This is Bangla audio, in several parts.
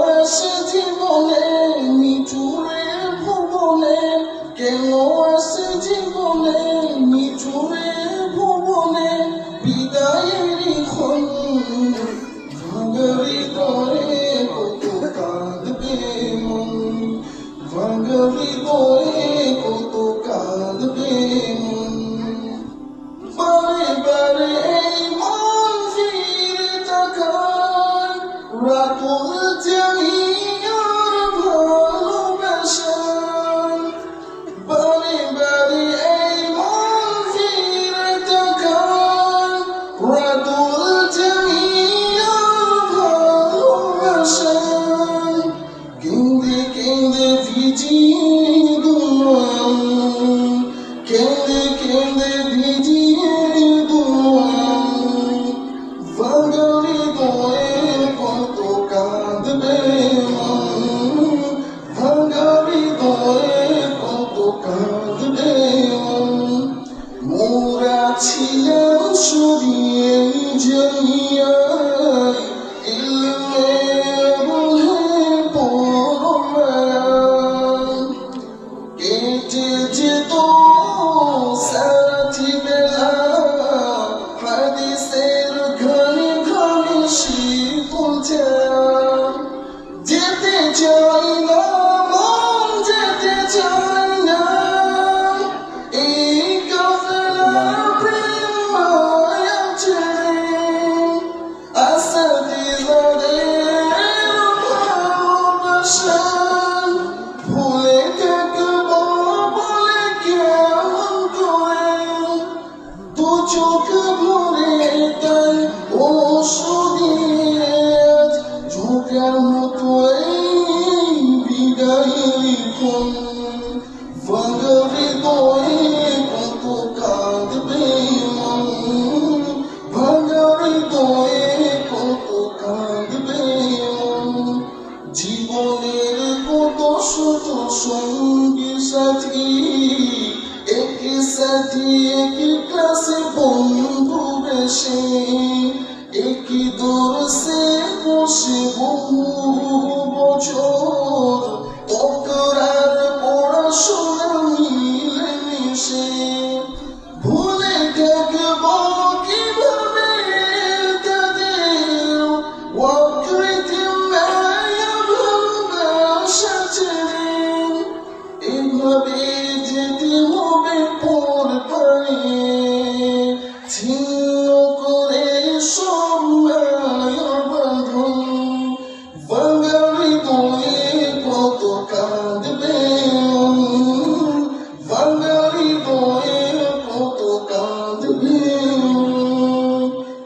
আসে জীবনে নিঠুরে ভুবনে, কেন আসে জীবনে নিঠুরে ভুবনে, বিদায়েরই ক্ষণ ভাঙা হৃদয়ে কত কাঁদবে মন, ভাঙা হৃদয়ে কত কাঁদবে মন। বারে বারে এই মন ফিরে তাকায়, রাতুল জানি আর ভালোবাসায়। বারে বারে এই মন ফিরে তাকায়, রাতুল জানি আর ভালোবাসায়। কেঁদে কেঁদে ভিজিয়ে দুনয়ন, কেঁদে কেঁদে ভিজিয়ে দুনয়ন, ভাঙা হৃদয়ে কত কাঁদবে মন, ভাঙা হৃদয়ে কত কাঁদবে মন। মোরা ছিলাম সরিয়ে জমিয়ায়, ইলমে রুহে পরমায়, কেটে যেত সাথী বেলা হাদিসের ঘনে ঘনে শীতল চায়। যেতে চাই না মন, যেতে চাই না, এই কাফেলা প্রেম মায়া ছেড়ে। আসাদিজাদের ভালোবাসা ভুলে থাকবো বলে কেমন করে, দু চোখ ভরে তাই ওষুধে ঝোঁকার মতো এই বিদায়ী ক্ষণ, ভাঙা হৃদয়ে কত কাঁদবে মন, ভাঙা হৃদয়ে কত কাঁদবে মন। জীবনের কত শত সঙ্গী সাথী, একই সাথী একই ক্লাসে বন্ধু বেশে, একই দরসে বসে বহু বছর তকরার পড়াশোনা মিলে মিশে। ভুলে থাকবো কিভাবে তাদের অকৃত্রিম মায়া ভালোবাসা ছেড়ে। এভাবে যেতে হবে পর পারে, ছিন্ন করে সব মায়ার বাঁধন, ভাঙা হৃদয়ে কত কাঁদবে মন, ভাঙা হৃদয়ে কত কাঁদবে মন।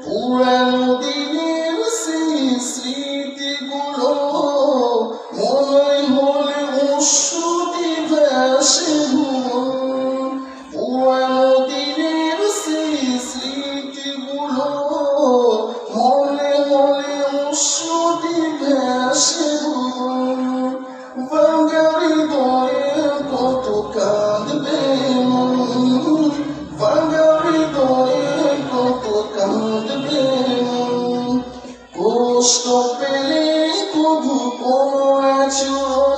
পুরানো দিনের সেই স্মৃতিগুলো মনে হলে অশ্রুতে ভাসে ভুবন। পুরানো দিনের সেই স্মৃতিগুলো মনে হলে অশ্রুতে ভাসে ভুবন, ভাঙা হৃদয়ে কত কাঁদবে মন, ভাঙা হৃদয়ে কত কাঁদবে মন। কষ্ট পেলে তবু কোনো আচরণ